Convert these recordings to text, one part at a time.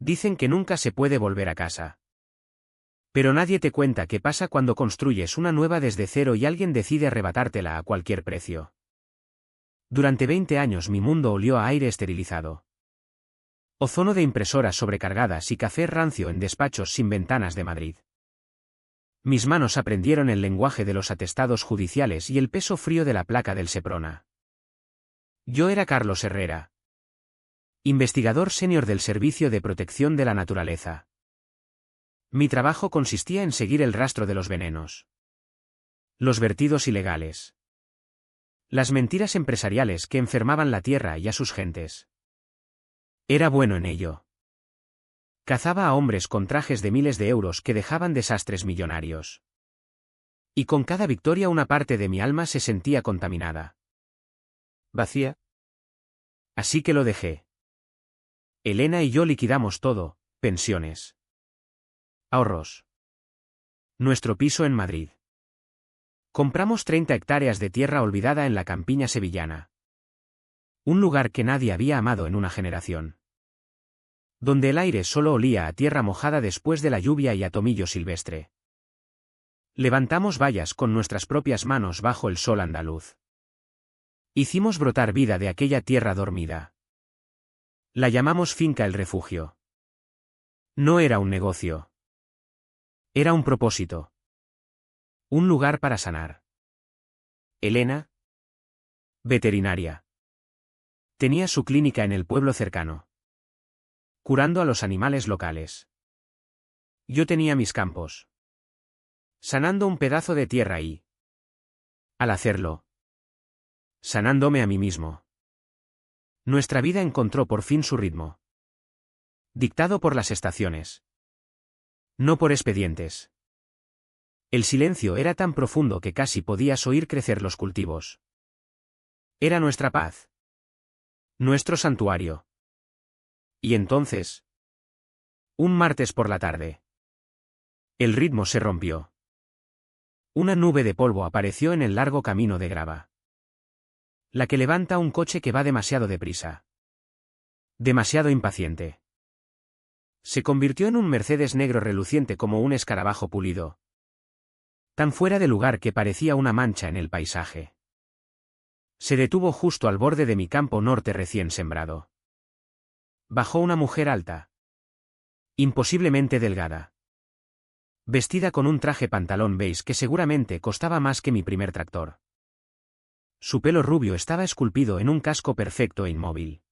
Dicen que nunca se puede volver a casa. Pero nadie te cuenta qué pasa cuando construyes una nueva desde cero y alguien decide arrebatártela a cualquier precio. Durante 20 años mi mundo olió a aire esterilizado. Ozono de impresoras sobrecargadas y café rancio en despachos sin ventanas de Madrid. Mis manos aprendieron el lenguaje de los atestados judiciales y el peso frío de la placa del Seprona. Yo era Carlos Herrera, investigador senior del Servicio de Protección de la Naturaleza. Mi trabajo consistía en seguir el rastro de los venenos, los vertidos ilegales, las mentiras empresariales que enfermaban la tierra y a sus gentes. Era bueno en ello. Cazaba a hombres con trajes de miles de euros que dejaban desastres millonarios. Y con cada victoria una parte de mi alma se sentía contaminada. Vacía. Así que lo dejé. Elena y yo liquidamos todo, pensiones, ahorros, nuestro piso en Madrid. Compramos 30 hectáreas de tierra olvidada en la campiña sevillana. Un lugar que nadie había amado en una generación. Donde el aire solo olía a tierra mojada después de la lluvia y a tomillo silvestre. Levantamos vallas con nuestras propias manos bajo el sol andaluz. Hicimos brotar vida de aquella tierra dormida. La llamamos Finca El Refugio. No era un negocio. Era un propósito. Un lugar para sanar. Elena, veterinaria, tenía su clínica en el pueblo cercano, curando a los animales locales. Yo tenía mis campos, sanando un pedazo de tierra y, al hacerlo, sanándome a mí mismo. Nuestra vida encontró por fin su ritmo. Dictado por las estaciones. No por expedientes. El silencio era tan profundo que casi podías oír crecer los cultivos. Era nuestra paz. Nuestro santuario. Y entonces, un martes por la tarde, el ritmo se rompió. Una nube de polvo apareció en el largo camino de grava. La que levanta un coche que va demasiado deprisa. Demasiado impaciente. Se convirtió en un Mercedes negro reluciente como un escarabajo pulido. Tan fuera de lugar que parecía una mancha en el paisaje. Se detuvo justo al borde de mi campo norte recién sembrado. Bajó una mujer alta. Imposiblemente delgada. Vestida con un traje pantalón beige que seguramente costaba más que mi primer tractor. Su pelo rubio estaba esculpido en un casco perfecto e inmóvil.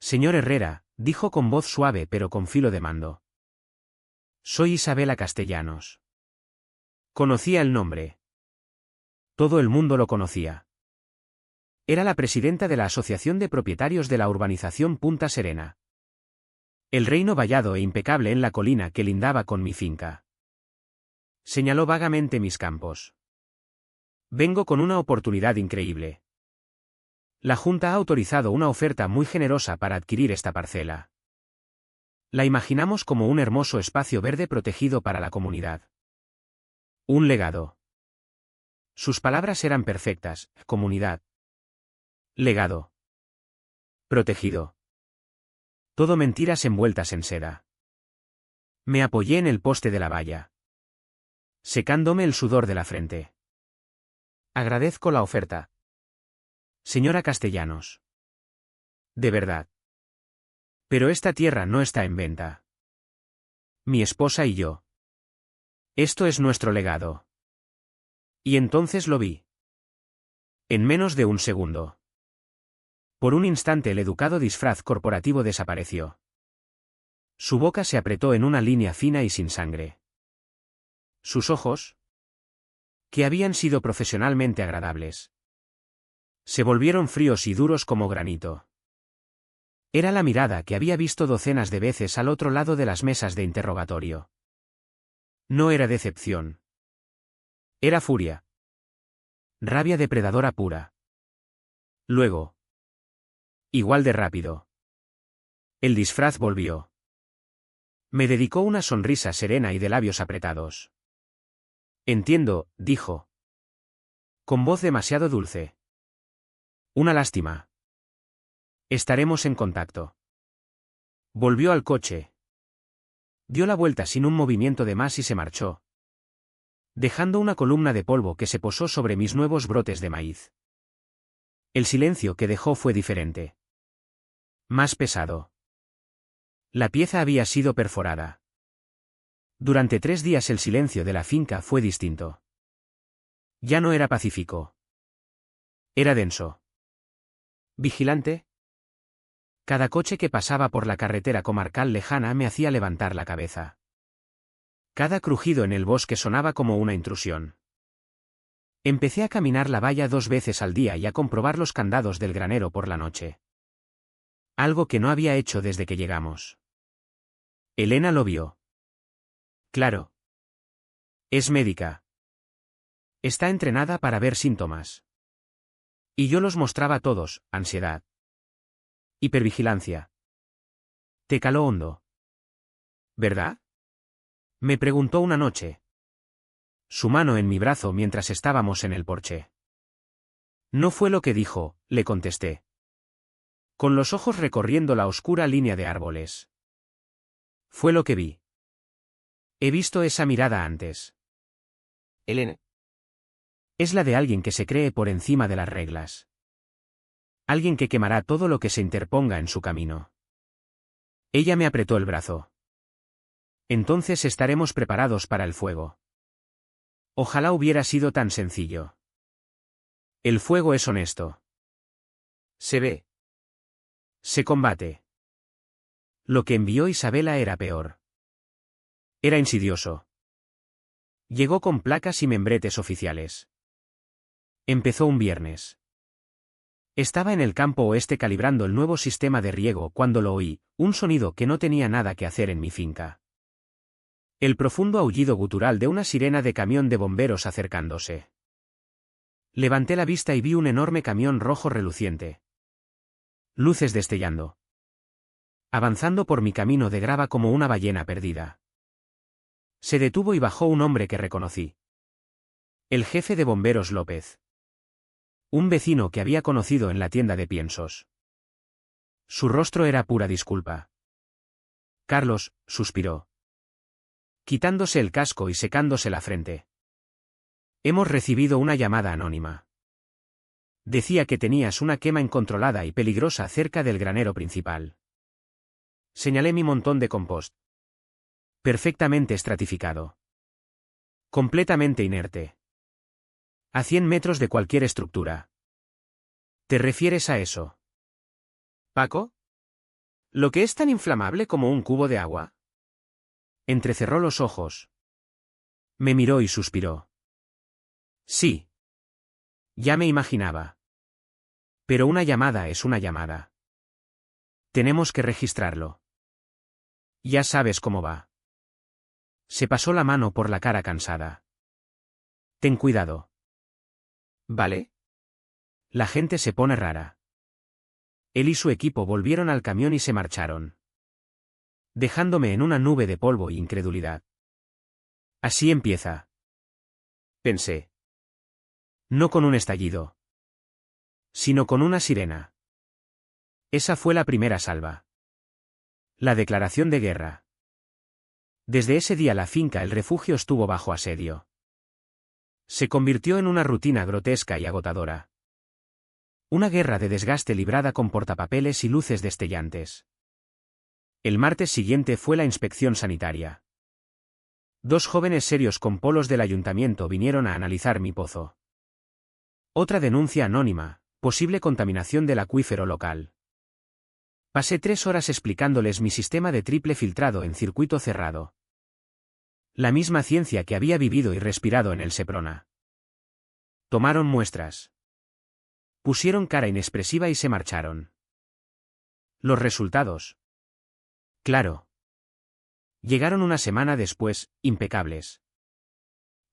Señor Herrera, dijo con voz suave pero con filo de mando. Soy Isabela Castellanos. Conocía el nombre. Todo el mundo lo conocía. Era la presidenta de la Asociación de Propietarios de la Urbanización Punta Serena. El reino vallado e impecable en la colina que lindaba con mi finca. Señaló vagamente mis campos. Vengo con una oportunidad increíble. La Junta ha autorizado una oferta muy generosa para adquirir esta parcela. La imaginamos como un hermoso espacio verde protegido para la comunidad. Un legado. Sus palabras eran perfectas: comunidad. Legado. Protegido. Todo mentiras envueltas en seda. Me apoyé en el poste de la valla, secándome el sudor de la frente. Agradezco la oferta, señora Castellanos. De verdad. Pero esta tierra no está en venta. Mi esposa y yo. Esto es nuestro legado. Y entonces lo vi. En menos de un segundo. Por un instante el educado disfraz corporativo desapareció. Su boca se apretó en una línea fina y sin sangre. Sus ojos, que habían sido profesionalmente agradables, se volvieron fríos y duros como granito. Era la mirada que había visto docenas de veces al otro lado de las mesas de interrogatorio. No era decepción. Era furia. Rabia depredadora pura. Luego, igual de rápido, el disfraz volvió. Me dedicó una sonrisa serena y de labios apretados. Entiendo, dijo, con voz demasiado dulce. Una lástima. Estaremos en contacto. Volvió al coche. Dio la vuelta sin un movimiento de más y se marchó, dejando una columna de polvo que se posó sobre mis nuevos brotes de maíz. El silencio que dejó fue diferente. Más pesado. La pieza había sido perforada. Durante 3 días el silencio de la finca fue distinto. Ya no era pacífico. Era denso. ¿Vigilante? Cada coche que pasaba por la carretera comarcal lejana me hacía levantar la cabeza. Cada crujido en el bosque sonaba como una intrusión. Empecé a caminar la valla 2 veces al día y a comprobar los candados del granero por la noche. Algo que no había hecho desde que llegamos. Elena lo vio. Claro. Es médica. Está entrenada para ver síntomas. Y yo los mostraba todos: ansiedad, hipervigilancia. Te caló hondo, ¿verdad? Me preguntó una noche. Su mano en mi brazo mientras estábamos en el porche. No fue lo que dijo, le contesté, con los ojos recorriendo la oscura línea de árboles. Fue lo que vi. He visto esa mirada antes. Elena. Es la de alguien que se cree por encima de las reglas. Alguien que quemará todo lo que se interponga en su camino. Ella me apretó el brazo. Entonces estaremos preparados para el fuego. Ojalá hubiera sido tan sencillo. El fuego es honesto. Se ve. Se combate. Lo que envió Isabela era peor. Era insidioso. Llegó con placas y membretes oficiales. Empezó un viernes. Estaba en el campo oeste calibrando el nuevo sistema de riego cuando lo oí, un sonido que no tenía nada que hacer en mi finca. El profundo aullido gutural de una sirena de camión de bomberos acercándose. Levanté la vista y vi un enorme camión rojo reluciente. Luces destellando. Avanzando por mi camino de grava como una ballena perdida. Se detuvo y bajó un hombre que reconocí. El jefe de bomberos López. Un vecino que había conocido en la tienda de piensos. Su rostro era pura disculpa. Carlos, suspiró, quitándose el casco y secándose la frente. Hemos recibido una llamada anónima. Decía que tenías una quema incontrolada y peligrosa cerca del granero principal. Señalé mi montón de compost. Perfectamente estratificado. Completamente inerte. A 100 metros de cualquier estructura. ¿Te refieres a eso, Paco? ¿Lo que es tan inflamable como un cubo de agua? Entrecerró los ojos. Me miró y suspiró. Sí. Ya me imaginaba. Pero una llamada es una llamada. Tenemos que registrarlo. Ya sabes cómo va. Se pasó la mano por la cara cansada. Ten cuidado. ¿Vale? La gente se pone rara. Él y su equipo volvieron al camión y se marcharon, dejándome en una nube de polvo e incredulidad. Así empieza, pensé. No con un estallido, sino con una sirena. Esa fue la primera salva. La declaración de guerra. Desde ese día la finca El Refugio estuvo bajo asedio. Se convirtió en una rutina grotesca y agotadora. Una guerra de desgaste librada con portapapeles y luces destellantes. El martes siguiente fue la inspección sanitaria. 2 jóvenes serios con polos del ayuntamiento vinieron a analizar mi pozo. Otra denuncia anónima, posible contaminación del acuífero local. Pasé 3 horas explicándoles mi sistema de triple filtrado en circuito cerrado. La misma ciencia que había vivido y respirado en el Seprona. Tomaron muestras. Pusieron cara inexpresiva y se marcharon. Los resultados. Claro. Llegaron una semana después, impecables.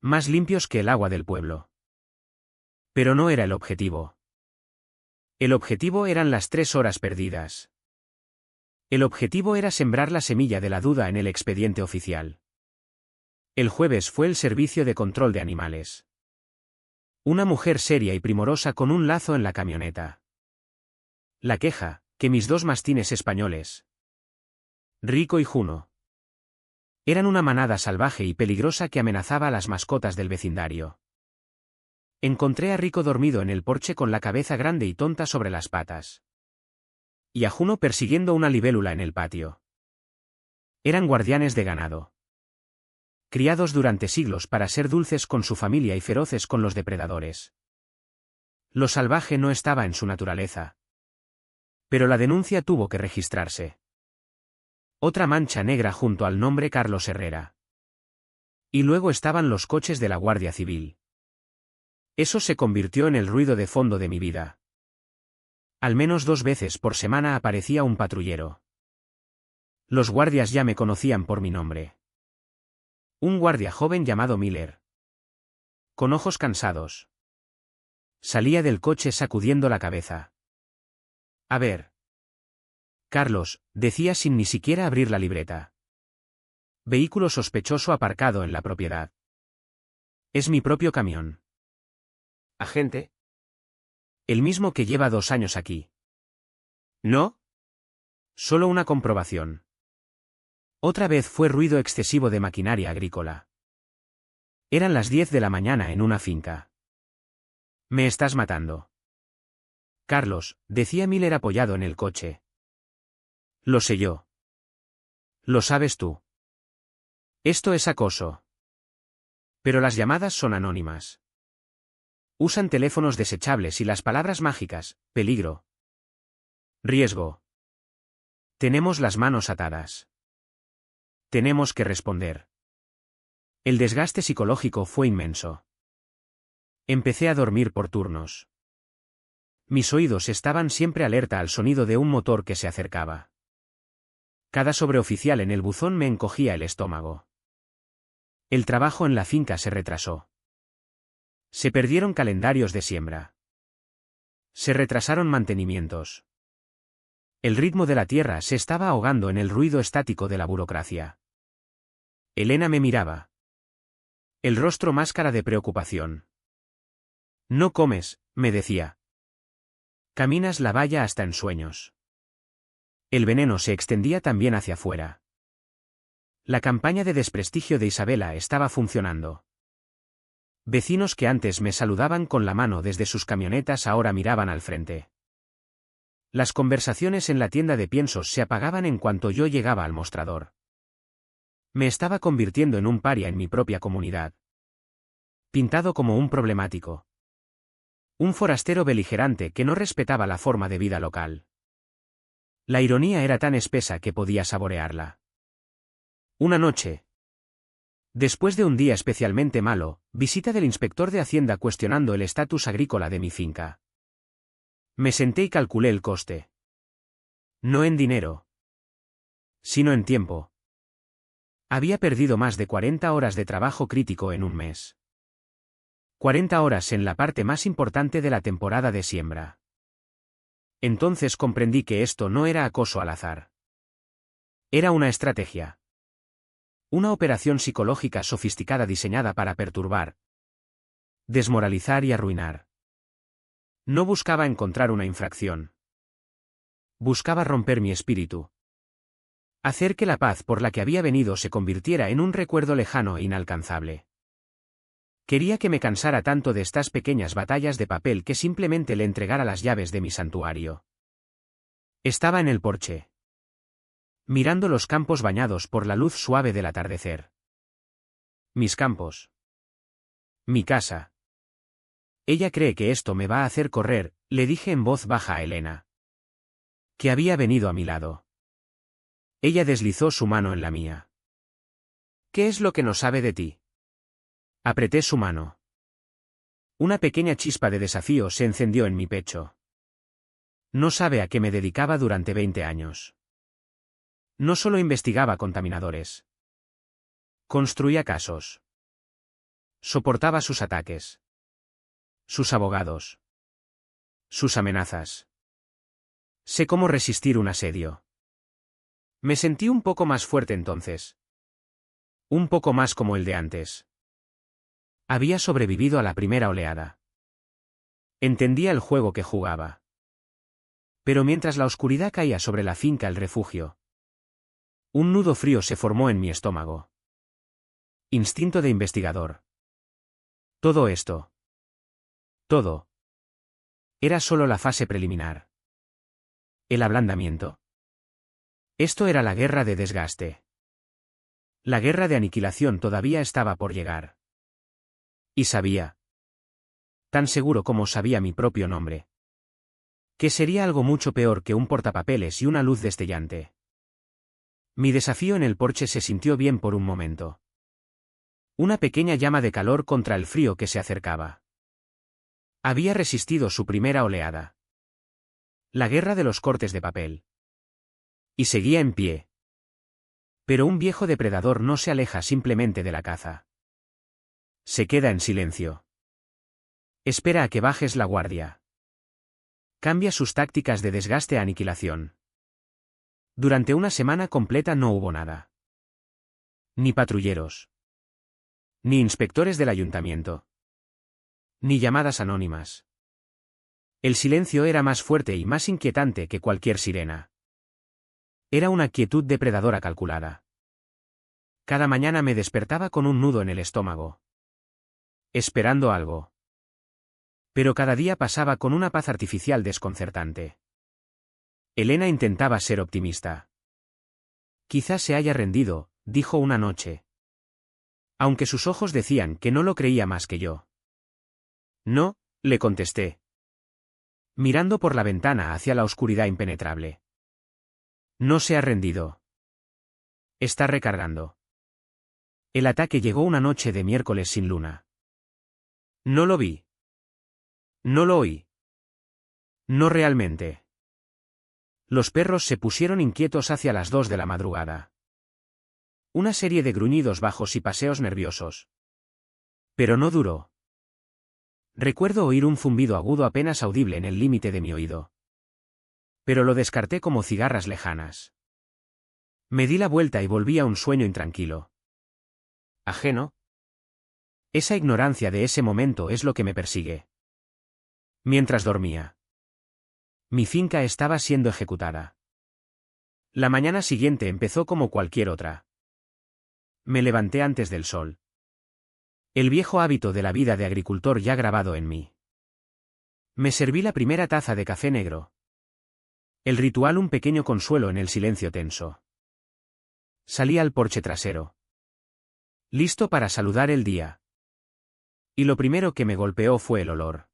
Más limpios que el agua del pueblo. Pero no era el objetivo. El objetivo eran las 3 horas perdidas. El objetivo era sembrar la semilla de la duda en el expediente oficial. El jueves fue el servicio de control de animales. Una mujer seria y primorosa con un lazo en la camioneta. La queja, que mis 2 mastines españoles Rico y Juno. Eran una manada salvaje y peligrosa que amenazaba a las mascotas del vecindario. Encontré a Rico dormido en el porche con la cabeza grande y tonta sobre las patas. Y a Juno persiguiendo una libélula en el patio. Eran guardianes de ganado. Criados durante siglos para ser dulces con su familia y feroces con los depredadores. Lo salvaje no estaba en su naturaleza. Pero la denuncia tuvo que registrarse. Otra mancha negra junto al nombre Carlos Herrera. Y luego estaban los coches de la Guardia Civil. Eso se convirtió en el ruido de fondo de mi vida. Al menos 2 veces por semana aparecía un patrullero. Los guardias ya me conocían por mi nombre. Un guardia joven llamado Miller. Con ojos cansados. Salía del coche sacudiendo la cabeza. A ver. Carlos, decía sin ni siquiera abrir la libreta. Vehículo sospechoso aparcado en la propiedad. Es mi propio camión. Agente. El mismo que lleva 2 años aquí. ¿No? Solo una comprobación. Otra vez fue ruido excesivo de maquinaria agrícola. Eran las 10 de la mañana en una finca. Me estás matando. Carlos, decía Miller apoyado en el coche. Lo sé yo. Lo sabes tú. Esto es acoso. Pero las llamadas son anónimas. Usan teléfonos desechables y las palabras mágicas, peligro. Riesgo. Tenemos las manos atadas. Tenemos que responder. El desgaste psicológico fue inmenso. Empecé a dormir por turnos. Mis oídos estaban siempre alerta al sonido de un motor que se acercaba. Cada sobreoficial en el buzón me encogía el estómago. El trabajo en la finca se retrasó. Se perdieron calendarios de siembra. Se retrasaron mantenimientos. El ritmo de la tierra se estaba ahogando en el ruido estático de la burocracia. Elena me miraba. El rostro máscara de preocupación. No comes, me decía. Caminas la valla hasta en sueños. El veneno se extendía también hacia afuera. La campaña de desprestigio de Isabela estaba funcionando. Vecinos que antes me saludaban con la mano desde sus camionetas ahora miraban al frente. Las conversaciones en la tienda de piensos se apagaban en cuanto yo llegaba al mostrador. Me estaba convirtiendo en un paria en mi propia comunidad. Pintado como un problemático. Un forastero beligerante que no respetaba la forma de vida local. La ironía era tan espesa que podía saborearla. Una noche. Después de un día especialmente malo, visita del inspector de Hacienda cuestionando el estatus agrícola de mi finca. Me senté y calculé el coste. No en dinero, sino en tiempo. Había perdido más de 40 horas de trabajo crítico en un mes. 40 horas en la parte más importante de la temporada de siembra. Entonces comprendí que esto no era acoso al azar. Era una estrategia. Una operación psicológica sofisticada diseñada para perturbar, desmoralizar y arruinar. No buscaba encontrar una infracción. Buscaba romper mi espíritu. Hacer que la paz por la que había venido se convirtiera en un recuerdo lejano e inalcanzable. Quería que me cansara tanto de estas pequeñas batallas de papel que simplemente le entregara las llaves de mi santuario. Estaba en el porche, mirando los campos bañados por la luz suave del atardecer. Mis campos. Mi casa. Ella cree que esto me va a hacer correr, le dije en voz baja a Elena, que había venido a mi lado. Ella deslizó su mano en la mía. ¿Qué es lo que no sabe de ti? Apreté su mano. Una pequeña chispa de desafío se encendió en mi pecho. No sabe a qué me dedicaba durante 20 años. No solo investigaba contaminadores. Construía casos. Soportaba sus ataques. Sus abogados. Sus amenazas. Sé cómo resistir un asedio. Me sentí un poco más fuerte entonces. Un poco más como el de antes. Había sobrevivido a la primera oleada. Entendía el juego que jugaba. Pero mientras la oscuridad caía sobre la finca el refugio, Un nudo frío se formó en mi estómago. Instinto de investigador. Todo esto. Todo. Era solo la fase preliminar. El ablandamiento. Esto era la guerra de desgaste. La guerra de aniquilación todavía estaba por llegar. Y sabía. Tan seguro como sabía mi propio nombre. Que sería algo mucho peor que un portapapeles y una luz destellante. Mi desafío en el porche se sintió bien por un momento. Una pequeña llama de calor contra el frío que se acercaba. Había resistido su primera oleada. La guerra de los cortes de papel. Y seguía en pie. Pero un viejo depredador no se aleja simplemente de la caza. Se queda en silencio. Espera a que bajes la guardia. Cambia sus tácticas de desgaste a aniquilación. Durante una semana completa no hubo nada. Ni patrulleros. Ni inspectores del ayuntamiento. Ni llamadas anónimas. El silencio era más fuerte y más inquietante que cualquier sirena. Era una quietud depredadora calculada. Cada mañana me despertaba con un nudo en el estómago. Esperando algo. Pero cada día pasaba con una paz artificial desconcertante. Elena intentaba ser optimista. Quizás se haya rendido, dijo una noche. Aunque sus ojos decían que no lo creía más que yo. No, le contesté. Mirando por la ventana hacia la oscuridad impenetrable. No se ha rendido. Está recargando. El ataque llegó una noche de miércoles sin luna. No lo vi. No lo oí. No realmente. Los perros se pusieron inquietos hacia las 2 de la madrugada. Una serie de gruñidos bajos y paseos nerviosos. Pero no duró. Recuerdo oír un zumbido agudo apenas audible en el límite de mi oído. Pero lo descarté como cigarras lejanas. Me di la vuelta y volví a un sueño intranquilo. Ajeno. Esa ignorancia de ese momento es lo que me persigue. Mientras dormía. Mi finca estaba siendo ejecutada. La mañana siguiente empezó como cualquier otra. Me levanté antes del sol. El viejo hábito de la vida de agricultor ya grabado en mí. Me serví la primera taza de café negro. El ritual un pequeño consuelo en el silencio tenso. Salí al porche trasero. Listo para saludar el día. Y lo primero que me golpeó fue el olor.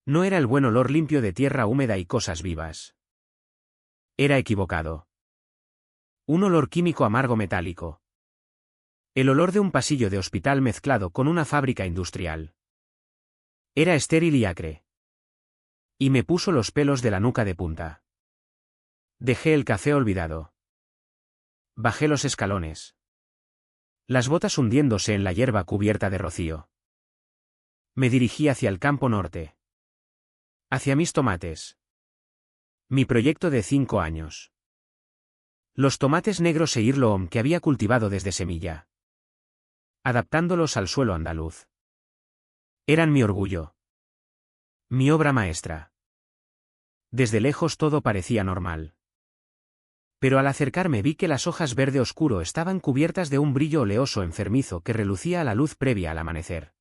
No era el buen olor limpio de tierra húmeda y cosas vivas. Era equivocado. Un olor químico amargo metálico. El olor de un pasillo de hospital mezclado con una fábrica industrial. Era estéril y acre. Y me puso los pelos de la nuca de punta. Dejé el café olvidado. Bajé los escalones. Las botas hundiéndose en la hierba cubierta de rocío. Me dirigí hacia el campo norte. Hacia mis tomates. Mi proyecto de 5 años. Los tomates negros e heirloom que había cultivado desde semilla. Adaptándolos al suelo andaluz. Eran mi orgullo. Mi obra maestra. Desde lejos todo parecía normal. Pero al acercarme vi que las hojas verde oscuro estaban cubiertas de un brillo oleoso enfermizo que relucía a la luz previa al amanecer.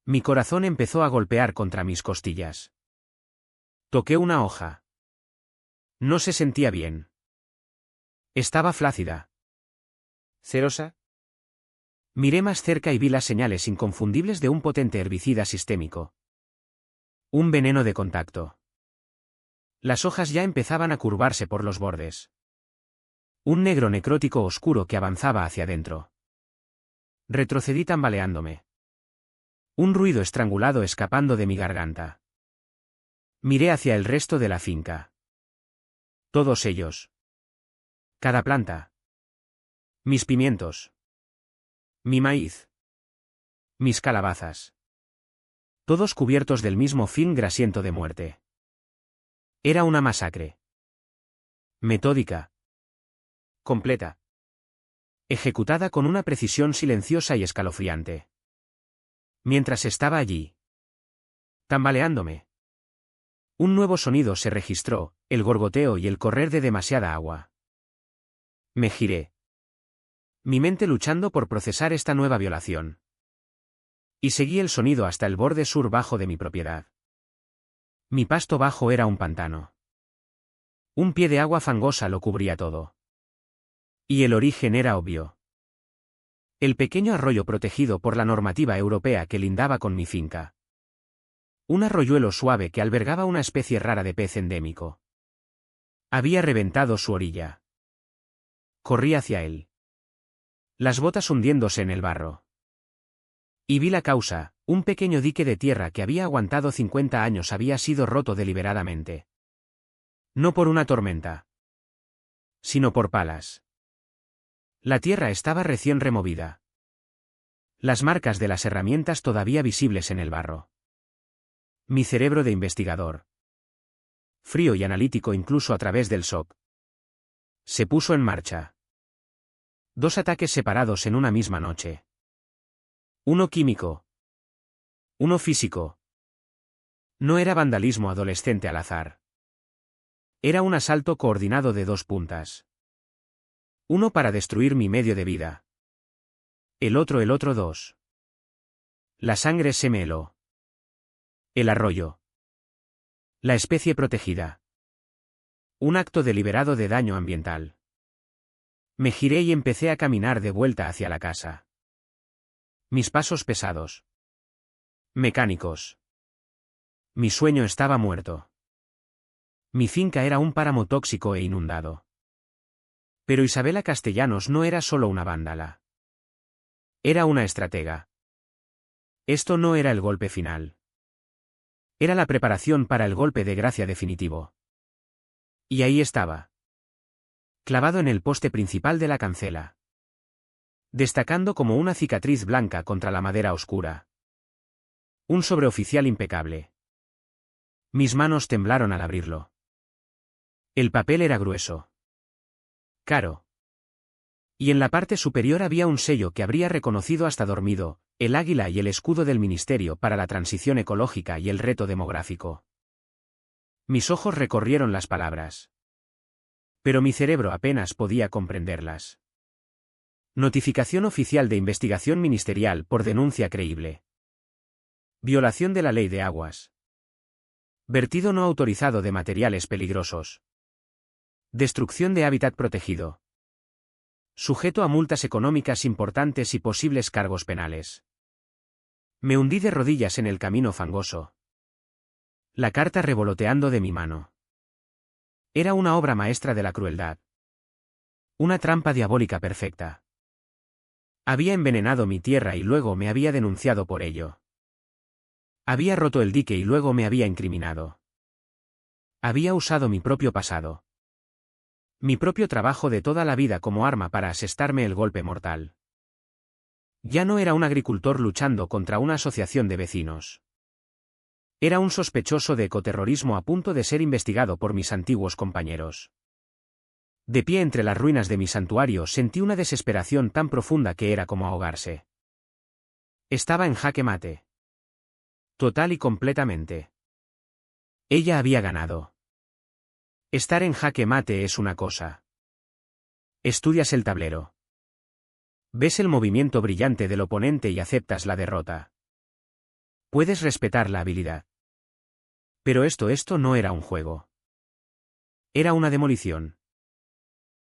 Mi corazón empezó a golpear contra mis costillas. Toqué una hoja. No se sentía bien. Estaba flácida. ¿Cerosa? Miré más cerca y vi las señales inconfundibles de un potente herbicida sistémico. Un veneno de contacto. Las hojas ya empezaban a curvarse por los bordes. Un negro necrótico oscuro que avanzaba hacia adentro. Retrocedí tambaleándome. Un ruido estrangulado escapando de mi garganta. Miré hacia el resto de la finca. Todos ellos. Cada planta. Mis pimientos. Mi maíz. Mis calabazas. Todos cubiertos del mismo film grasiento de muerte. Era una masacre. Metódica. Completa. Ejecutada con una precisión silenciosa y escalofriante. Mientras estaba allí. Tambaleándome. Un nuevo sonido se registró, el gorgoteo y el correr de demasiada agua. Me giré. Mi mente luchando por procesar esta nueva violación. Y seguí el sonido hasta el borde sur bajo de mi propiedad. Mi pasto bajo era un pantano. Un pie de agua fangosa lo cubría todo. Y el origen era obvio. El pequeño arroyo protegido por la normativa europea que lindaba con mi finca. Un arroyuelo suave que albergaba una especie rara de pez endémico. Había reventado su orilla. Corrí hacia él. Las botas hundiéndose en el barro. Y vi la causa, un pequeño dique de tierra que había aguantado 50 años había sido roto deliberadamente. No por una tormenta, sino por palas. La tierra estaba recién removida. Las marcas de las herramientas todavía visibles en el barro. Mi cerebro de investigador, frío y analítico incluso a través del shock, se puso en marcha. 2 ataques separados en una misma noche. Uno químico. Uno físico. No era vandalismo adolescente al azar. Era un asalto coordinado de 2 puntas. Uno para destruir mi medio de vida. El otro 2. La sangre se me heló. El arroyo. La especie protegida. Un acto deliberado de daño ambiental. Me giré y empecé a caminar de vuelta hacia la casa. Mis pasos pesados. Mecánicos. Mi sueño estaba muerto. Mi finca era un páramo tóxico e inundado. Pero Isabela Castellanos no era solo una vándala. Era una estratega. Esto no era el golpe final. Era la preparación para el golpe de gracia definitivo. Y ahí estaba. Clavado en el poste principal de la cancela. Destacando como una cicatriz blanca contra la madera oscura. Un sobreoficial impecable. Mis manos temblaron al abrirlo. El papel era grueso. Caro. Y en la parte superior había un sello que habría reconocido hasta dormido, el águila y el escudo del Ministerio para la Transición Ecológica y el Reto Demográfico. Mis ojos recorrieron las palabras. Pero mi cerebro apenas podía comprenderlas. Notificación oficial de investigación ministerial por denuncia creíble. Violación de la ley de aguas. Vertido no autorizado de materiales peligrosos. Destrucción de hábitat protegido. Sujeto a multas económicas importantes y posibles cargos penales. Me hundí de rodillas en el camino fangoso. La carta revoloteando de mi mano. Era una obra maestra de la crueldad. Una trampa diabólica perfecta. Había envenenado mi tierra y luego me había denunciado por ello. Había roto el dique y luego me había incriminado. Había usado mi propio pasado. Mi propio trabajo de toda la vida como arma para asestarme el golpe mortal. Ya no era un agricultor luchando contra una asociación de vecinos. Era un sospechoso de ecoterrorismo a punto de ser investigado por mis antiguos compañeros. De pie entre las ruinas de mi santuario sentí una desesperación tan profunda que era como ahogarse. Estaba en jaque mate. Total y completamente. Ella había ganado. Estar en jaque mate es una cosa. Estudias el tablero. Ves el movimiento brillante del oponente y aceptas la derrota. Puedes respetar la habilidad. Pero esto no era un juego. Era una demolición.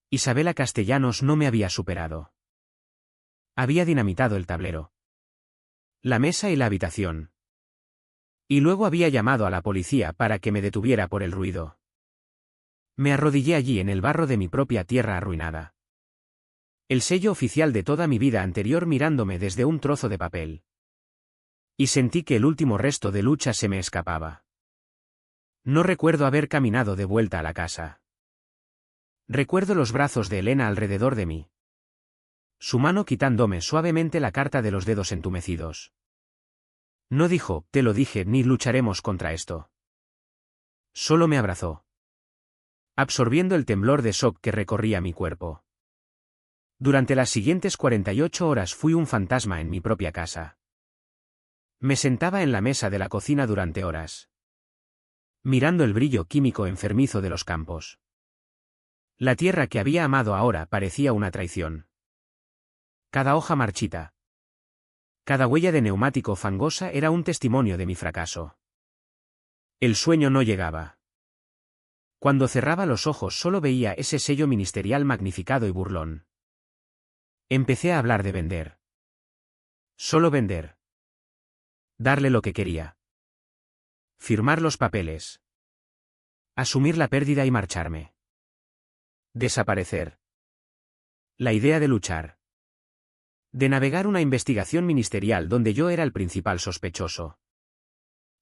Isabela Castellanos no me había superado. Había dinamitado el tablero. La mesa y la habitación. Y luego había llamado a la policía para que me detuviera por el ruido. Me arrodillé allí en el barro de mi propia tierra arruinada. El sello oficial de toda mi vida anterior mirándome desde un trozo de papel. Y sentí que el último resto de lucha se me escapaba. No recuerdo haber caminado de vuelta a la casa. Recuerdo los brazos de Elena alrededor de mí. Su mano quitándome suavemente la carta de los dedos entumecidos. No dijo, te lo dije, ni lucharemos contra esto. Solo me abrazó. Absorbiendo el temblor de shock que recorría mi cuerpo. Durante las siguientes 48 horas fui un fantasma en mi propia casa. Me sentaba en la mesa de la cocina durante horas. Mirando el brillo químico enfermizo de los campos. La tierra que había amado ahora parecía una traición. Cada hoja marchita, cada huella de neumático fangosa era un testimonio de mi fracaso. El sueño no llegaba. Cuando cerraba los ojos solo veía ese sello ministerial magnificado y burlón. Empecé a hablar de vender. Solo vender. Darle lo que quería. Firmar los papeles. Asumir la pérdida y marcharme. Desaparecer. La idea de luchar. De navegar una investigación ministerial donde yo era el principal sospechoso.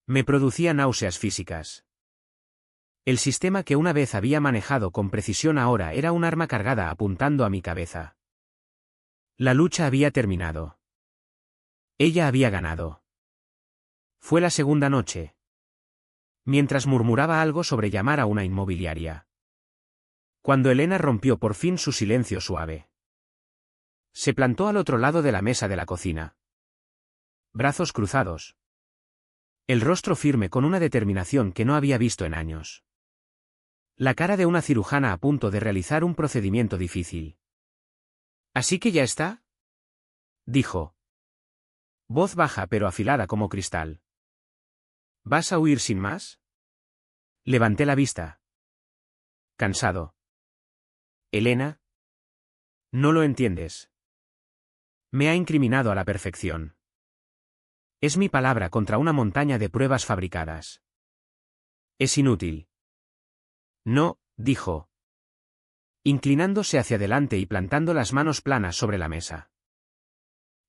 Me producía náuseas físicas. El sistema que una vez había manejado con precisión ahora era un arma cargada apuntando a mi cabeza. La lucha había terminado. Ella había ganado. Fue la segunda noche. Mientras murmuraba algo sobre llamar a una inmobiliaria. Cuando Elena rompió por fin su silencio suave. Se plantó al otro lado de la mesa de la cocina. Brazos cruzados. El rostro firme con una determinación que no había visto en años. La cara de una cirujana a punto de realizar un procedimiento difícil. ¿Así que ya está?, dijo. Voz baja pero afilada como cristal. ¿Vas a huir sin más? Levanté la vista. Cansado. Elena. No lo entiendes. Me ha incriminado a la perfección. Es mi palabra contra una montaña de pruebas fabricadas. Es inútil. No, dijo. Inclinándose hacia adelante y plantando las manos planas sobre la mesa.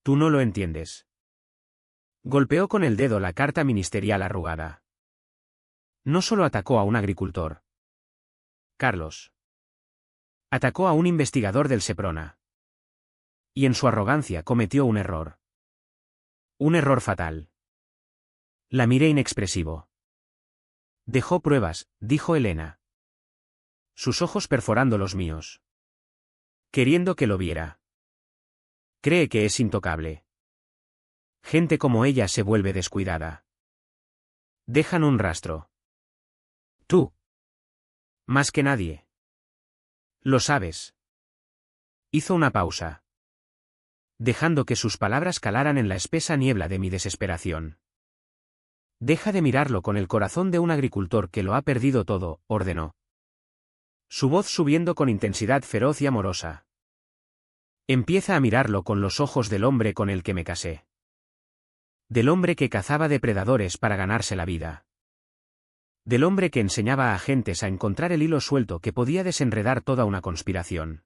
Tú no lo entiendes. Golpeó con el dedo la carta ministerial arrugada. No solo atacó a un agricultor. Carlos. Atacó a un investigador del Seprona. Y en su arrogancia cometió un error. Un error fatal. La miré inexpresivo. Dejó pruebas, dijo Elena. Sus ojos perforando los míos. Queriendo que lo viera. Cree que es intocable. Gente como ella se vuelve descuidada. Dejan un rastro. Tú. Más que nadie. Lo sabes. Hizo una pausa. Dejando que sus palabras calaran en la espesa niebla de mi desesperación. Deja de mirarlo con el corazón de un agricultor que lo ha perdido todo, ordenó. Su voz subiendo con intensidad feroz y amorosa. Empieza a mirarlo con los ojos del hombre con el que me casé. Del hombre que cazaba depredadores para ganarse la vida. Del hombre que enseñaba a agentes a encontrar el hilo suelto que podía desenredar toda una conspiración.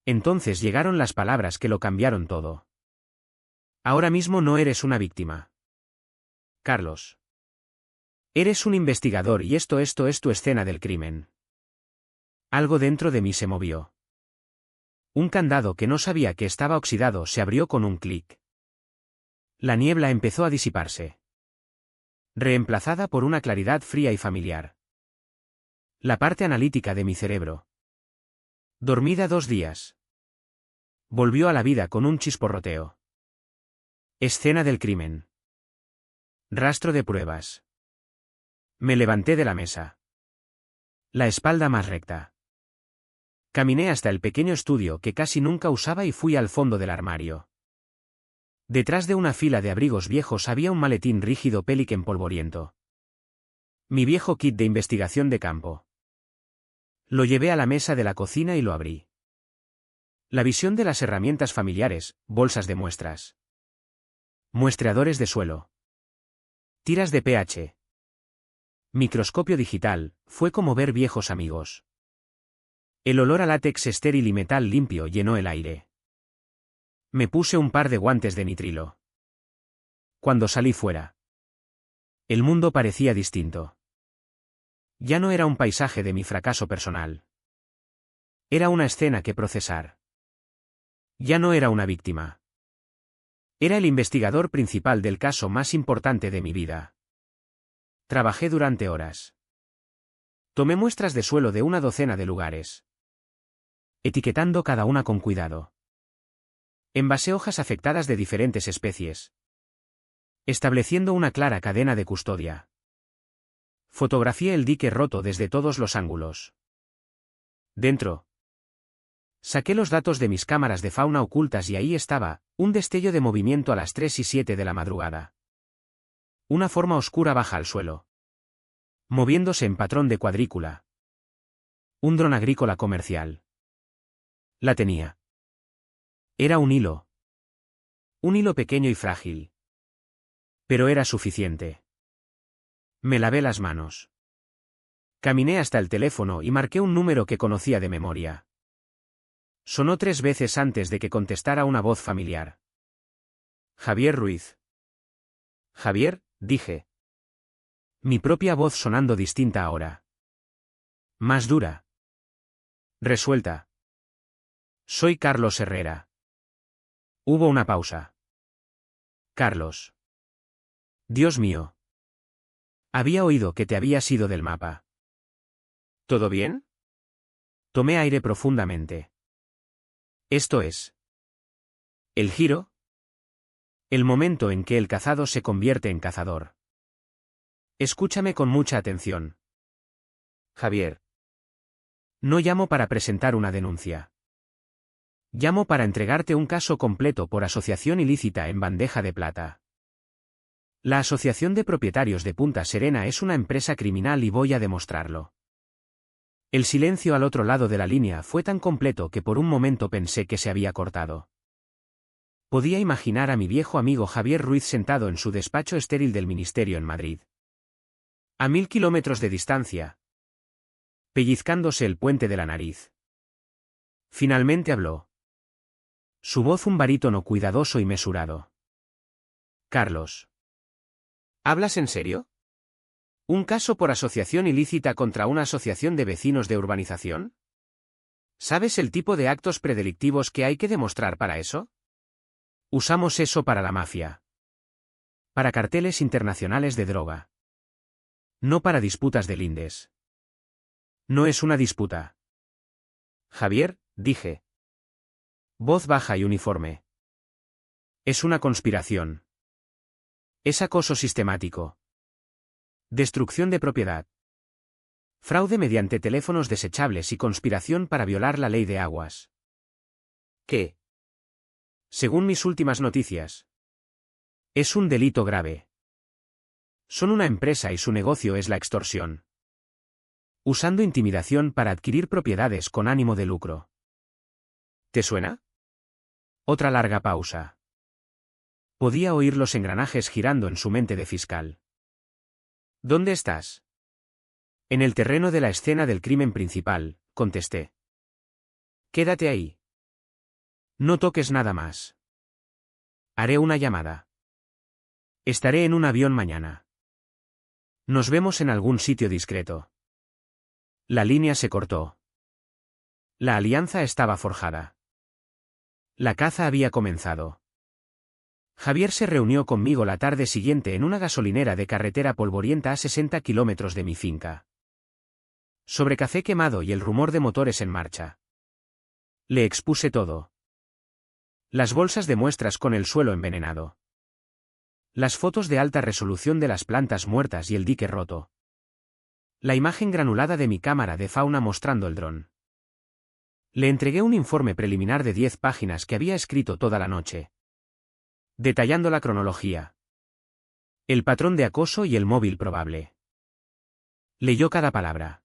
Entonces llegaron las palabras que lo cambiaron todo. Ahora mismo no eres una víctima. Carlos. Eres un investigador y esto es tu escena del crimen. Algo dentro de mí se movió. Un candado que no sabía que estaba oxidado se abrió con un clic. La niebla empezó a disiparse. Reemplazada por una claridad fría y familiar. La parte analítica de mi cerebro. Dormida 2 días. Volvió a la vida con un chisporroteo. Escena del crimen. Rastro de pruebas. Me levanté de la mesa. La espalda más recta. Caminé hasta el pequeño estudio que casi nunca usaba y fui al fondo del armario. Detrás de una fila de abrigos viejos había un maletín rígido Pelican polvoriento. Mi viejo kit de investigación de campo. Lo llevé a la mesa de la cocina y lo abrí. La visión de las herramientas familiares, bolsas de muestras. Muestreadores de suelo. Tiras de pH. Microscopio digital, fue como ver viejos amigos. El olor a látex estéril y metal limpio llenó el aire. Me puse un par de guantes de nitrilo. Cuando salí fuera. El mundo parecía distinto. Ya no era un paisaje de mi fracaso personal. Era una escena que procesar. Ya no era una víctima. Era el investigador principal del caso más importante de mi vida. Trabajé durante horas. Tomé muestras de suelo de una docena de lugares. Etiquetando cada una con cuidado. Envasé hojas afectadas de diferentes especies. Estableciendo una clara cadena de custodia. Fotografié el dique roto desde todos los ángulos. Dentro. Saqué los datos de mis cámaras de fauna ocultas y ahí estaba, un destello de movimiento a las 3:07 de la madrugada. Una forma oscura baja al suelo, moviéndose en patrón de cuadrícula. Un dron agrícola comercial. La tenía. Era un hilo. Un hilo pequeño y frágil. Pero era suficiente. Me lavé las manos. Caminé hasta el teléfono y marqué un número que conocía de memoria. Sonó 3 veces antes de que contestara una voz familiar. Javier Ruiz. Javier, dije. Mi propia voz sonando distinta ahora. Más dura. Resuelta. Soy Carlos Herrera. Hubo una pausa. Carlos. Dios mío. Había oído que te habías ido del mapa. ¿Todo bien? Tomé aire profundamente. Esto es. ¿El giro? El momento en que el cazado se convierte en cazador. Escúchame con mucha atención. Javier. No llamo para presentar una denuncia. Llamo para entregarte un caso completo por asociación ilícita en bandeja de plata. La Asociación de Propietarios de Punta Serena es una empresa criminal y voy a demostrarlo. El silencio al otro lado de la línea fue tan completo que por un momento pensé que se había cortado. Podía imaginar a mi viejo amigo Javier Ruiz sentado en su despacho estéril del ministerio en Madrid. A 1000 kilómetros de distancia. Pellizcándose el puente de la nariz. Finalmente habló. Su voz un barítono cuidadoso y mesurado. Carlos. ¿Hablas en serio? ¿Un caso por asociación ilícita contra una asociación de vecinos de urbanización? ¿Sabes el tipo de actos predelictivos que hay que demostrar para eso? Usamos eso para la mafia. Para carteles internacionales de droga. No para disputas de lindes. No es una disputa. Javier, dije. Voz baja y uniforme. Es una conspiración. Es acoso sistemático. Destrucción de propiedad. Fraude mediante teléfonos desechables y conspiración para violar la ley de aguas. ¿Qué? Según mis últimas noticias. Es un delito grave. Son una empresa y su negocio es la extorsión. Usando intimidación para adquirir propiedades con ánimo de lucro. ¿Te suena? Otra larga pausa. Podía oír los engranajes girando en su mente de fiscal. ¿Dónde estás? En el terreno de la escena del crimen principal, contesté. Quédate ahí. No toques nada más. Haré una llamada. Estaré en un avión mañana. Nos vemos en algún sitio discreto. La línea se cortó. La alianza estaba forjada. La caza había comenzado. Javier se reunió conmigo la tarde siguiente en una gasolinera de carretera polvorienta a 60 kilómetros de mi finca. Sobre café quemado y el rumor de motores en marcha. Le expuse todo. Las bolsas de muestras con el suelo envenenado. Las fotos de alta resolución de las plantas muertas y el dique roto. La imagen granulada de mi cámara de fauna mostrando el dron. Le entregué un informe preliminar de 10 páginas que había escrito toda la noche. Detallando la cronología. El patrón de acoso y el móvil probable. Leyó cada palabra.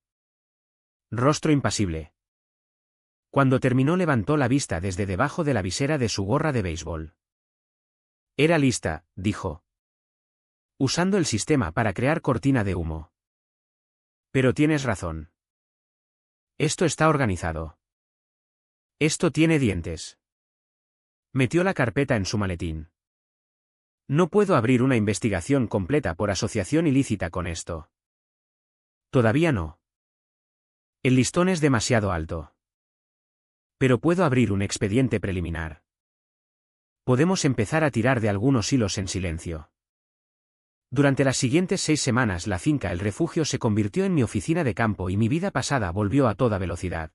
Rostro impasible. Cuando terminó levantó la vista desde debajo de la visera de su gorra de béisbol. Era lista, dijo. Usando el sistema para crear cortina de humo. Pero tienes razón. Esto está organizado. Esto tiene dientes. Metió la carpeta en su maletín. No puedo abrir una investigación completa por asociación ilícita con esto. Todavía no. El listón es demasiado alto. Pero puedo abrir un expediente preliminar. Podemos empezar a tirar de algunos hilos en silencio. Durante las siguientes 6 semanas la finca El Refugio se convirtió en mi oficina de campo y mi vida pasada volvió a toda velocidad.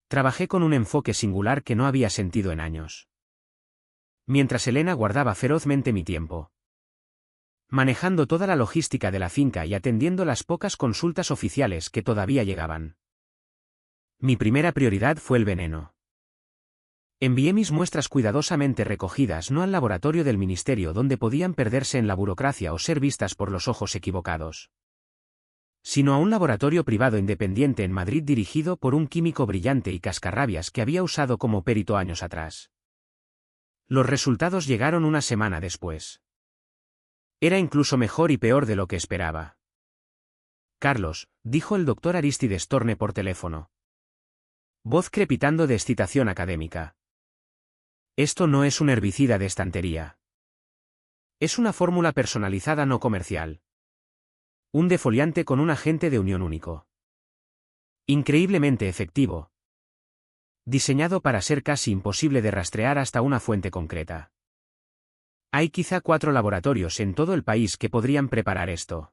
Trabajé con un enfoque singular que no había sentido en años. Mientras Elena guardaba ferozmente mi tiempo. Manejando toda la logística de la finca y atendiendo las pocas consultas oficiales que todavía llegaban. Mi primera prioridad fue el veneno. Envié mis muestras cuidadosamente recogidas no al laboratorio del ministerio donde podían perderse en la burocracia o ser vistas por los ojos equivocados, sino a un laboratorio privado independiente en Madrid dirigido por un químico brillante y cascarrabias que había usado como perito años atrás. Los resultados llegaron una semana después. Era incluso mejor y peor de lo que esperaba. Carlos, dijo el doctor Arístides Torne por teléfono. Voz crepitando de excitación académica. Esto no es un herbicida de estantería. Es una fórmula personalizada no comercial. Un defoliante con un agente de unión único. Increíblemente efectivo. Diseñado para ser casi imposible de rastrear hasta una fuente concreta. Hay quizá 4 laboratorios en todo el país que podrían preparar esto.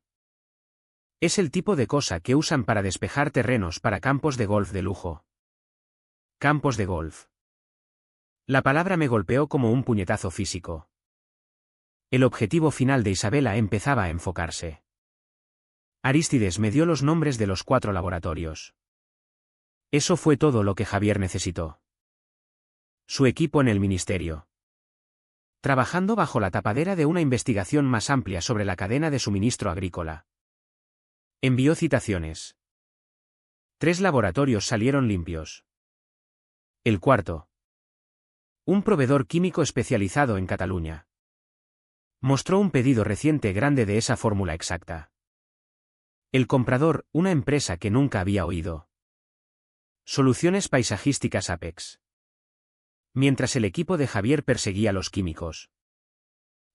Es el tipo de cosa que usan para despejar terrenos para campos de golf de lujo. Campos de golf. La palabra me golpeó como un puñetazo físico. El objetivo final de Isabela empezaba a enfocarse. Arístides me dio los nombres de los 4 laboratorios. Eso fue todo lo que Javier necesitó. Su equipo en el ministerio. Trabajando bajo la tapadera de una investigación más amplia sobre la cadena de suministro agrícola. Envió citaciones. 3 laboratorios salieron limpios. El cuarto. Un proveedor químico especializado en Cataluña. Mostró un pedido reciente grande de esa fórmula exacta. El comprador, una empresa que nunca había oído. Soluciones paisajísticas Apex. Mientras el equipo de Javier perseguía a los químicos.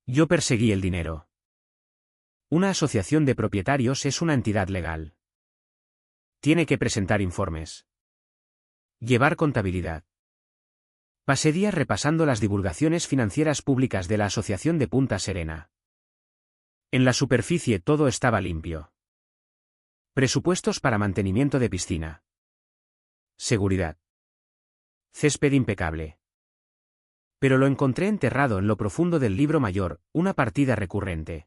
Yo perseguí el dinero. Una asociación de propietarios es una entidad legal. Tiene que presentar informes. Llevar contabilidad. Pasé días repasando las divulgaciones financieras públicas de la Asociación de Punta Serena. En la superficie todo estaba limpio. Presupuestos para mantenimiento de piscina. Seguridad. Césped impecable. Pero lo encontré enterrado en lo profundo del libro mayor, una partida recurrente.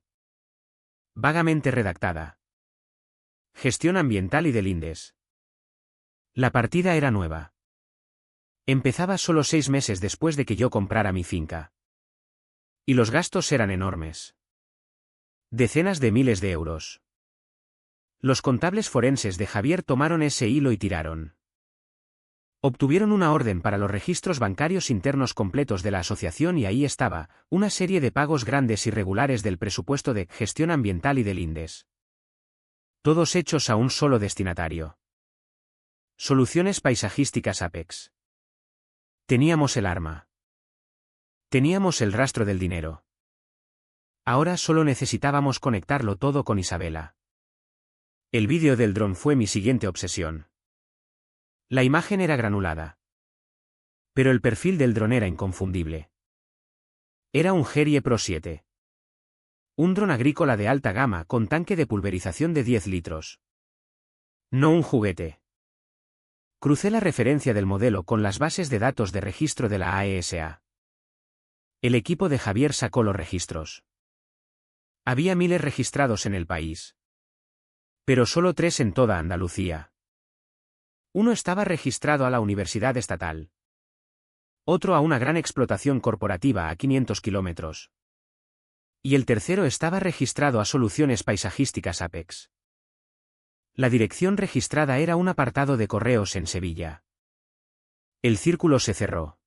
Vagamente redactada. Gestión ambiental y del INDES. La partida era nueva. Empezaba solo 6 meses después de que yo comprara mi finca. Y los gastos eran enormes. Decenas de miles de euros. Los contables forenses de Javier tomaron ese hilo y tiraron. Obtuvieron una orden para los registros bancarios internos completos de la asociación y ahí estaba, una serie de pagos grandes y regulares del presupuesto de gestión ambiental y del INDES. Todos hechos a un solo destinatario. Soluciones paisajísticas Apex. Teníamos el arma. Teníamos el rastro del dinero. Ahora solo necesitábamos conectarlo todo con Isabela. El vídeo del dron fue mi siguiente obsesión. La imagen era granulada. Pero el perfil del dron era inconfundible. Era un Gerie Pro 7. Un dron agrícola de alta gama con tanque de pulverización de 10 litros. No un juguete. Crucé la referencia del modelo con las bases de datos de registro de la AESA. El equipo de Javier sacó los registros. Había miles registrados en el país. Pero solo 3 en toda Andalucía. Uno estaba registrado a la Universidad Estatal. Otro a una gran explotación corporativa a 500 kilómetros. Y el tercero estaba registrado a Soluciones Paisajísticas Apex. La dirección registrada era un apartado de correos en Sevilla. El círculo se cerró.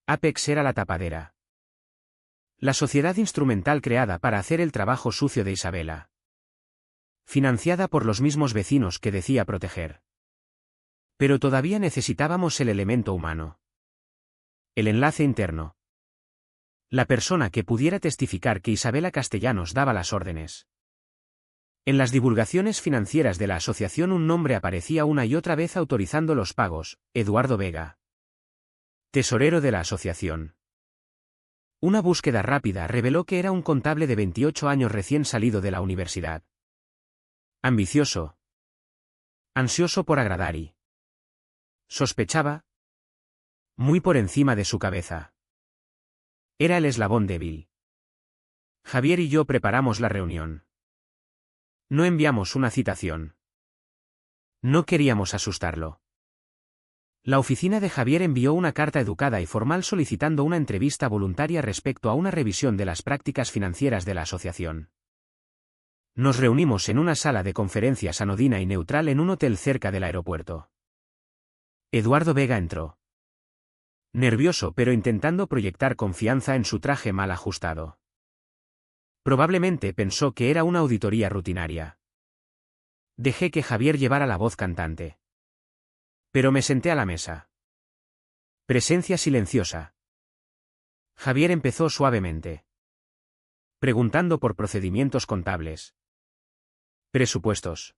Apex era la tapadera. La sociedad instrumental creada para hacer el trabajo sucio de Isabela. Financiada por los mismos vecinos que decía proteger. Pero todavía necesitábamos el elemento humano. El enlace interno. La persona que pudiera testificar que Isabela Castellanos daba las órdenes. En las divulgaciones financieras de la asociación un nombre aparecía una y otra vez autorizando los pagos: Eduardo Vega. Tesorero de la asociación. Una búsqueda rápida reveló que era un contable de 28 años recién salido de la universidad. Ambicioso. Ansioso por agradar y... sospechaba. Muy por encima de su cabeza. Era el eslabón débil. Javier y yo preparamos la reunión. No enviamos una citación. No queríamos asustarlo. La oficina de Javier envió una carta educada y formal solicitando una entrevista voluntaria respecto a una revisión de las prácticas financieras de la asociación. Nos reunimos en una sala de conferencias anodina y neutral en un hotel cerca del aeropuerto. Eduardo Vega entró. Nervioso pero intentando proyectar confianza en su traje mal ajustado. Probablemente pensó que era una auditoría rutinaria. Dejé que Javier llevara la voz cantante. Pero me senté a la mesa. Presencia silenciosa. Javier empezó suavemente. Preguntando por procedimientos contables. Presupuestos.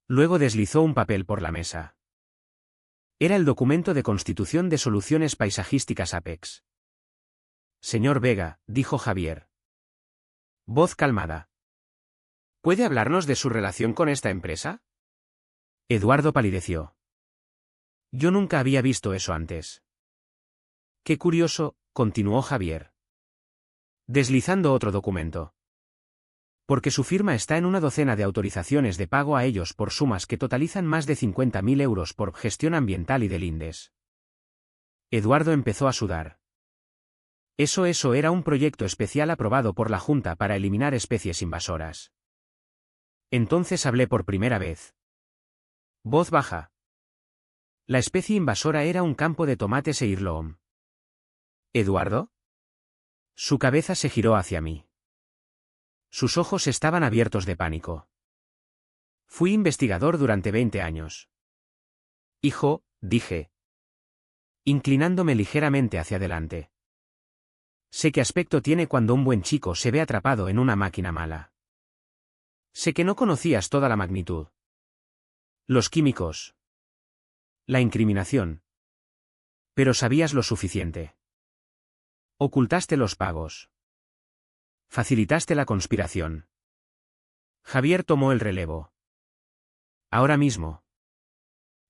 Luego deslizó un papel por la mesa. Era el documento de constitución de Soluciones Paisajísticas Apex. Señor Vega, dijo Javier. Voz calmada. ¿Puede hablarnos de su relación con esta empresa? Eduardo palideció. Yo nunca había visto eso antes. Qué curioso, continuó Javier. Deslizando otro documento. Porque su firma está en una docena de autorizaciones de pago a ellos por sumas que totalizan más de 50.000 euros por gestión ambiental y del INDES. Eduardo empezó a sudar. Eso era un proyecto especial aprobado por la Junta para eliminar especies invasoras. Entonces hablé por primera vez. Voz baja. La especie invasora era un campo de tomates e heirloom. ¿Eduardo? Su cabeza se giró hacia mí. Sus ojos estaban abiertos de pánico. Fui investigador durante 20 años. Hijo, dije. Inclinándome ligeramente hacia adelante. Sé qué aspecto tiene cuando un buen chico se ve atrapado en una máquina mala. Sé que no conocías toda la magnitud. Los químicos. La incriminación. Pero sabías lo suficiente. Ocultaste los pagos. Facilitaste la conspiración. Javier tomó el relevo. Ahora mismo.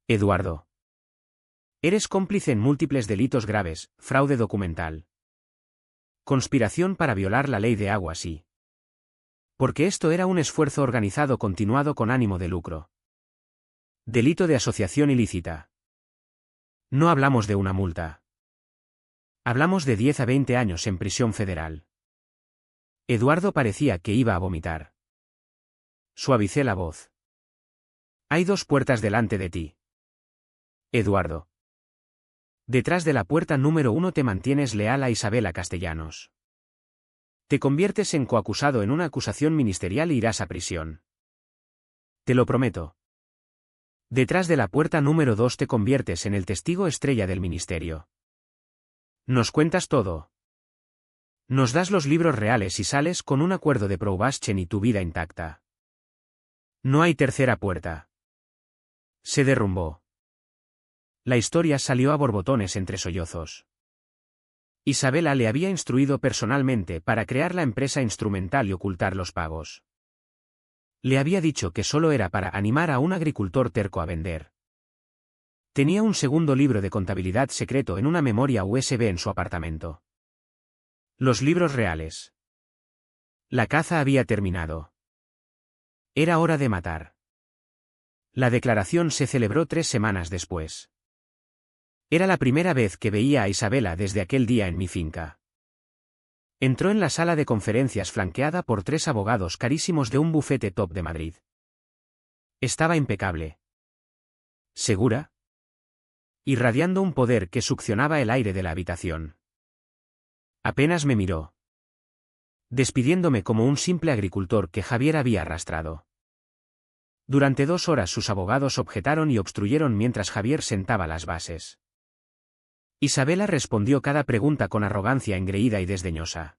Eduardo. Eres cómplice en múltiples delitos graves, fraude documental. Conspiración para violar la ley de aguas y... Porque esto era un esfuerzo organizado continuado con ánimo de lucro. Delito de asociación ilícita. No hablamos de una multa. Hablamos de 10 a 20 años en prisión federal. Eduardo parecía que iba a vomitar. Suavicé la voz. Hay 2 puertas delante de ti. Eduardo. Detrás de la puerta número 1 te mantienes leal a Isabela Castellanos. Te conviertes en coacusado en una acusación ministerial e irás a prisión. Te lo prometo. Detrás de la puerta número 2 te conviertes en el testigo estrella del ministerio. Nos cuentas todo. Nos das los libros reales y sales con un acuerdo de Probaschen y tu vida intacta. No hay tercera puerta. Se derrumbó. La historia salió a borbotones entre sollozos. Isabela le había instruido personalmente para crear la empresa instrumental y ocultar los pagos. Le había dicho que solo era para animar a un agricultor terco a vender. Tenía un segundo libro de contabilidad secreto en una memoria USB en su apartamento. Los libros reales. La caza había terminado. Era hora de matar. La declaración se celebró 3 semanas después. Era la primera vez que veía a Isabela desde aquel día en mi finca. Entró en la sala de conferencias flanqueada por 3 abogados carísimos de un bufete top de Madrid. Estaba impecable. ¿Segura? Irradiando un poder que succionaba el aire de la habitación. Apenas me miró. Despidiéndome como un simple agricultor que Javier había arrastrado. Durante 2 horas sus abogados objetaron y obstruyeron mientras Javier sentaba las bases. Isabela respondió cada pregunta con arrogancia engreída y desdeñosa.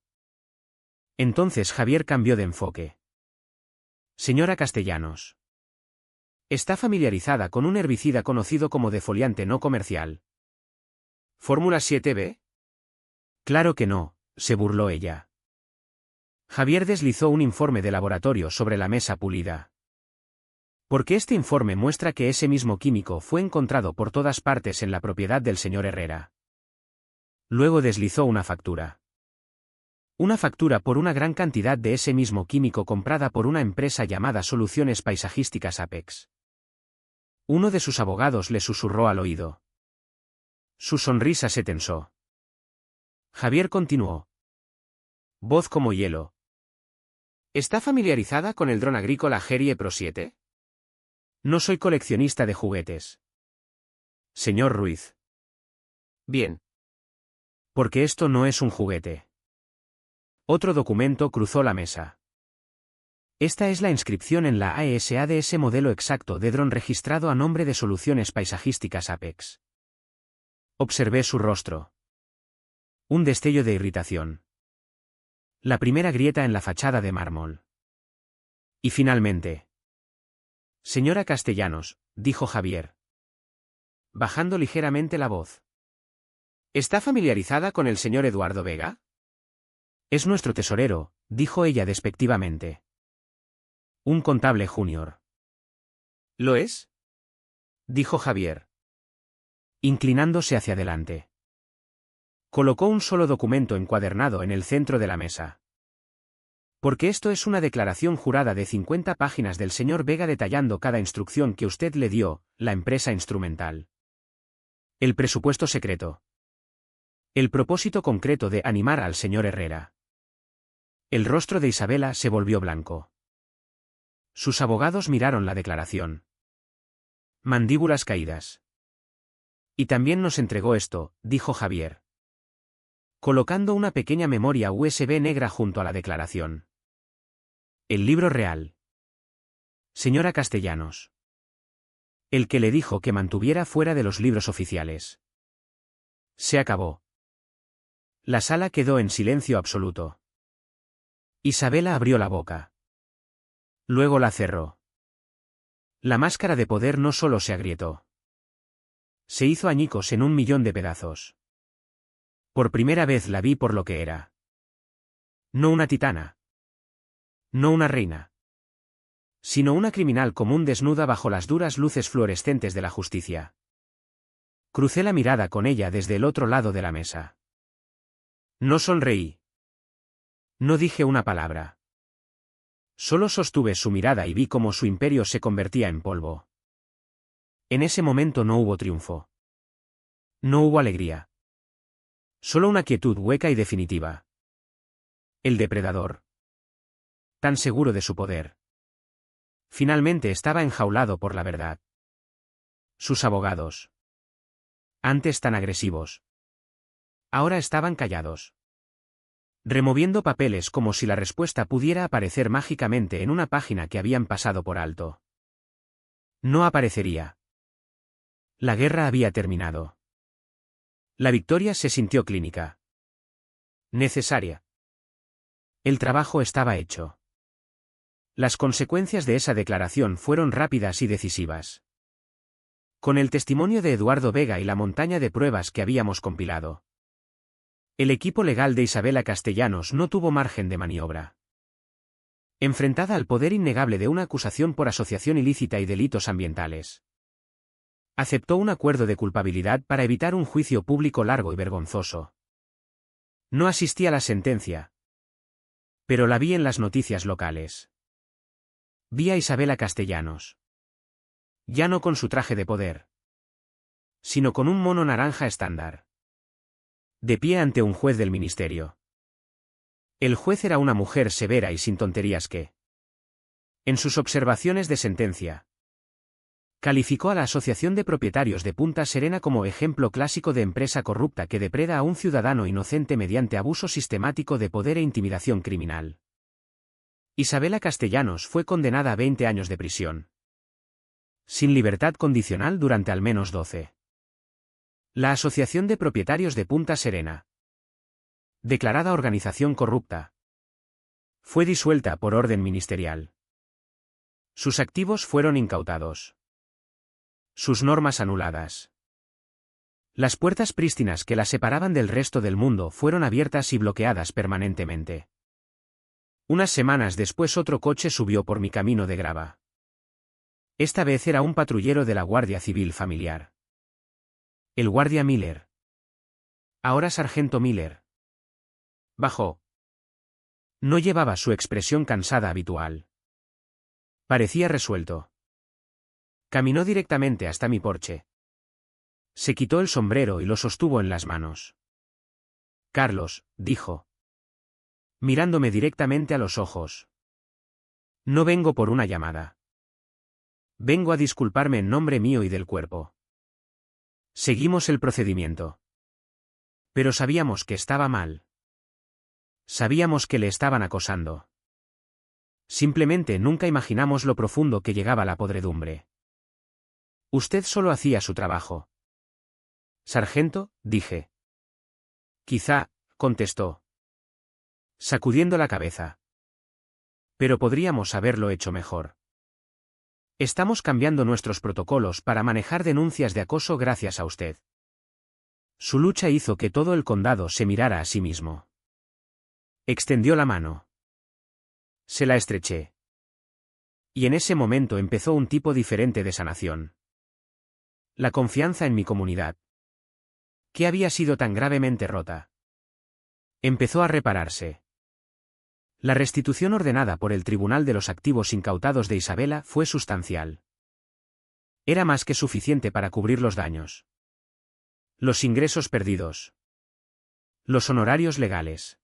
Entonces Javier cambió de enfoque. Señora Castellanos. ¿Está familiarizada con un herbicida conocido como defoliante no comercial? ¿Fórmula 7B? Claro que no, se burló ella. Javier deslizó un informe de laboratorio sobre la mesa pulida. Porque este informe muestra que ese mismo químico fue encontrado por todas partes en la propiedad del señor Herrera. Luego deslizó una factura. Una factura por una gran cantidad de ese mismo químico comprada por una empresa llamada Soluciones Paisajísticas Apex. Uno de sus abogados le susurró al oído. Su sonrisa se tensó. Javier continuó. Voz como hielo. ¿Está familiarizada con el dron agrícola Harrier Pro 7? No soy coleccionista de juguetes. Señor Ruiz. Bien. Porque esto no es un juguete. Otro documento cruzó la mesa. Esta es la inscripción en la AESA de ese modelo exacto de dron registrado a nombre de Soluciones Paisajísticas Apex. Observé su rostro. Un destello de irritación. La primera grieta en la fachada de mármol. Y finalmente. Señora Castellanos, dijo Javier, bajando ligeramente la voz. ¿Está familiarizada con el señor Eduardo Vega? Es nuestro tesorero, dijo ella despectivamente. Un contable junior. ¿Lo es? Dijo Javier, inclinándose hacia adelante. Colocó un solo documento encuadernado en el centro de la mesa. Porque esto es una declaración jurada de 50 páginas del señor Vega detallando cada instrucción que usted le dio, la empresa instrumental. El presupuesto secreto. El propósito concreto de animar al señor Herrera. El rostro de Isabela se volvió blanco. Sus abogados miraron la declaración. Mandíbulas caídas. Y también nos entregó esto, dijo Javier, colocando una pequeña memoria USB negra junto a la declaración. El libro real. Señora Castellanos. El que le dijo que mantuviera fuera de los libros oficiales. Se acabó. La sala quedó en silencio absoluto. Isabela abrió la boca. Luego la cerró. La máscara de poder no solo se agrietó. Se hizo añicos en 1.000.000 de pedazos. Por primera vez la vi por lo que era. No una titana. No una reina. Sino una criminal común desnuda bajo las duras luces fluorescentes de la justicia. Crucé la mirada con ella desde el otro lado de la mesa. No sonreí. No dije una palabra. Solo sostuve su mirada y vi cómo su imperio se convertía en polvo. En ese momento no hubo triunfo. No hubo alegría. Solo una quietud hueca y definitiva. El depredador. Tan seguro de su poder. Finalmente estaba enjaulado por la verdad. Sus abogados. Antes tan agresivos. Ahora estaban callados. Removiendo papeles como si la respuesta pudiera aparecer mágicamente en una página que habían pasado por alto. No aparecería. La guerra había terminado. La victoria se sintió clínica. Necesaria. El trabajo estaba hecho. Las consecuencias de esa declaración fueron rápidas y decisivas. Con el testimonio de Eduardo Vega y la montaña de pruebas que habíamos compilado, el equipo legal de Isabela Castellanos no tuvo margen de maniobra. Enfrentada al poder innegable de una acusación por asociación ilícita y delitos ambientales, aceptó un acuerdo de culpabilidad para evitar un juicio público largo y vergonzoso. No asistí a la sentencia, pero la vi en las noticias locales. Vi a Isabela Castellanos. Ya no con su traje de poder, sino con un mono naranja estándar. De pie ante un juez del ministerio. El juez era una mujer severa y sin tonterías que, en sus observaciones de sentencia, calificó a la Asociación de Propietarios de Punta Serena como ejemplo clásico de empresa corrupta que depreda a un ciudadano inocente mediante abuso sistemático de poder e intimidación criminal. Isabela Castellanos fue condenada a 20 años de prisión, sin libertad condicional durante al menos 12. La Asociación de Propietarios de Punta Serena, declarada organización corrupta, fue disuelta por orden ministerial. Sus activos fueron incautados. Sus normas anuladas. Las puertas prístinas que la separaban del resto del mundo fueron abiertas y bloqueadas permanentemente. Unas semanas después otro coche subió por mi camino de grava. Esta vez era un patrullero de la Guardia Civil Familiar. El guardia Miller. Ahora sargento Miller. Bajó. No llevaba su expresión cansada habitual. Parecía resuelto. Caminó directamente hasta mi porche. Se quitó el sombrero y lo sostuvo en las manos. Carlos, dijo, mirándome directamente a los ojos. No vengo por una llamada. Vengo a disculparme en nombre mío y del cuerpo. Seguimos el procedimiento. Pero sabíamos que estaba mal. Sabíamos que le estaban acosando. Simplemente nunca imaginamos lo profundo que llegaba la podredumbre. Usted solo hacía su trabajo. Sargento, dije. Quizá, contestó, sacudiendo la cabeza. Pero podríamos haberlo hecho mejor. Estamos cambiando nuestros protocolos para manejar denuncias de acoso gracias a usted. Su lucha hizo que todo el condado se mirara a sí mismo. Extendió la mano. Se la estreché. Y en ese momento empezó un tipo diferente de sanación. La confianza en mi comunidad, que había sido tan gravemente rota, empezó a repararse. La restitución ordenada por el Tribunal de los Activos Incautados de Isabela fue sustancial. Era más que suficiente para cubrir los daños. Los ingresos perdidos. Los honorarios legales.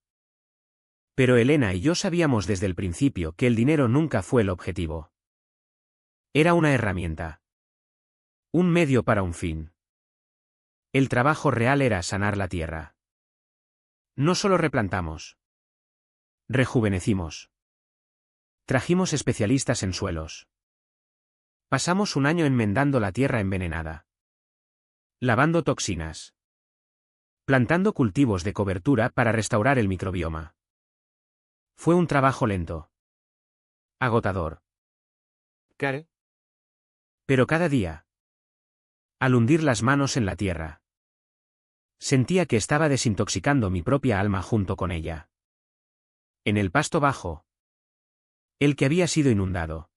Pero Elena y yo sabíamos desde el principio que el dinero nunca fue el objetivo. Era una herramienta. Un medio para un fin. El trabajo real era sanar la tierra. No solo replantamos. Rejuvenecimos. Trajimos especialistas en suelos. Pasamos un año enmendando la tierra envenenada. Lavando toxinas. Plantando cultivos de cobertura para restaurar el microbioma. Fue un trabajo lento. Agotador. Care. Pero cada día, al hundir las manos en la tierra, sentía que estaba desintoxicando mi propia alma junto con ella. En el pasto bajo, el que había sido inundado,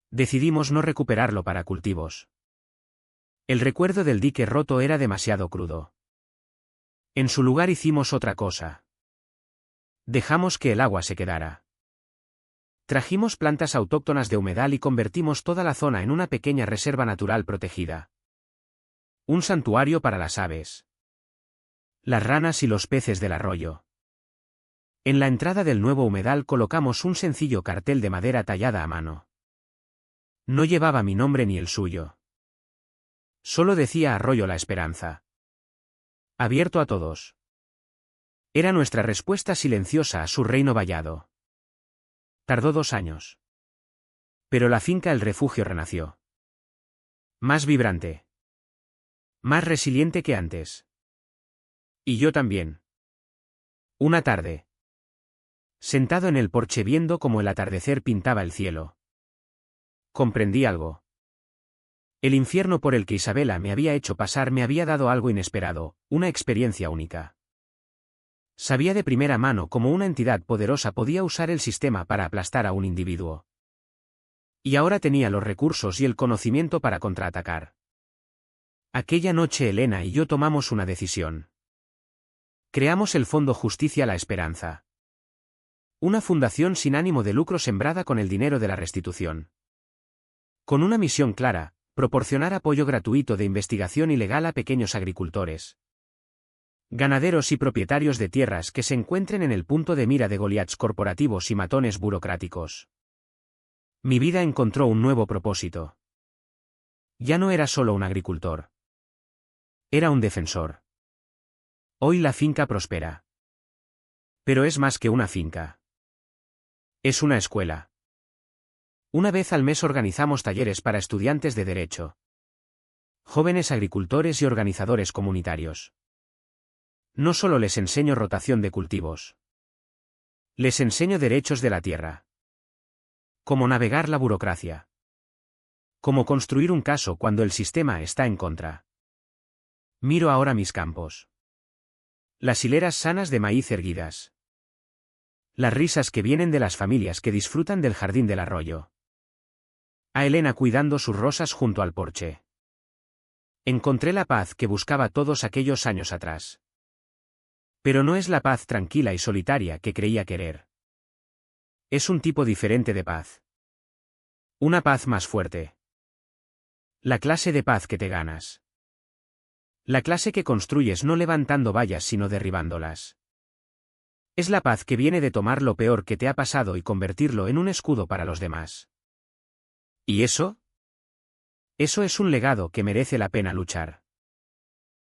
decidimos no recuperarlo para cultivos. El recuerdo del dique roto era demasiado crudo. En su lugar hicimos otra cosa. Dejamos que el agua se quedara. Trajimos plantas autóctonas de humedal y convertimos toda la zona en una pequeña reserva natural protegida. Un santuario para las aves, las ranas y los peces del arroyo. En la entrada del nuevo humedal colocamos un sencillo cartel de madera tallada a mano. No llevaba mi nombre ni el suyo. Solo decía Arroyo La Esperanza. Abierto a todos. Era nuestra respuesta silenciosa a su reino vallado. Tardó 2 años. Pero la finca El Refugio renació. Más vibrante. Más resiliente que antes. Y yo también. Una tarde, sentado en el porche viendo cómo el atardecer pintaba el cielo, comprendí algo. El infierno por el que Isabela me había hecho pasar me había dado algo inesperado, una experiencia única. Sabía de primera mano cómo una entidad poderosa podía usar el sistema para aplastar a un individuo. Y ahora tenía los recursos y el conocimiento para contraatacar. Aquella noche Elena y yo tomamos una decisión. Creamos el Fondo Justicia La Esperanza. Una fundación sin ánimo de lucro sembrada con el dinero de la restitución. Con una misión clara, proporcionar apoyo gratuito de investigación y legal a pequeños agricultores, ganaderos y propietarios de tierras que se encuentren en el punto de mira de Goliaths corporativos y matones burocráticos. Mi vida encontró un nuevo propósito. Ya no era solo un agricultor. Era un defensor. Hoy la finca prospera. Pero es más que una finca. Es una escuela. Una vez al mes organizamos talleres para estudiantes de derecho, jóvenes agricultores y organizadores comunitarios. No solo les enseño rotación de cultivos. Les enseño derechos de la tierra. Cómo navegar la burocracia. Cómo construir un caso cuando el sistema está en contra. Miro ahora mis campos. Las hileras sanas de maíz erguidas. Las risas que vienen de las familias que disfrutan del jardín del arroyo. A Elena cuidando sus rosas junto al porche. Encontré la paz que buscaba todos aquellos años atrás. Pero no es la paz tranquila y solitaria que creía querer. Es un tipo diferente de paz. Una paz más fuerte. La clase de paz que te ganas. La clase que construyes no levantando vallas sino derribándolas. Es la paz que viene de tomar lo peor que te ha pasado y convertirlo en un escudo para los demás. ¿Y eso? Eso es un legado que merece la pena luchar.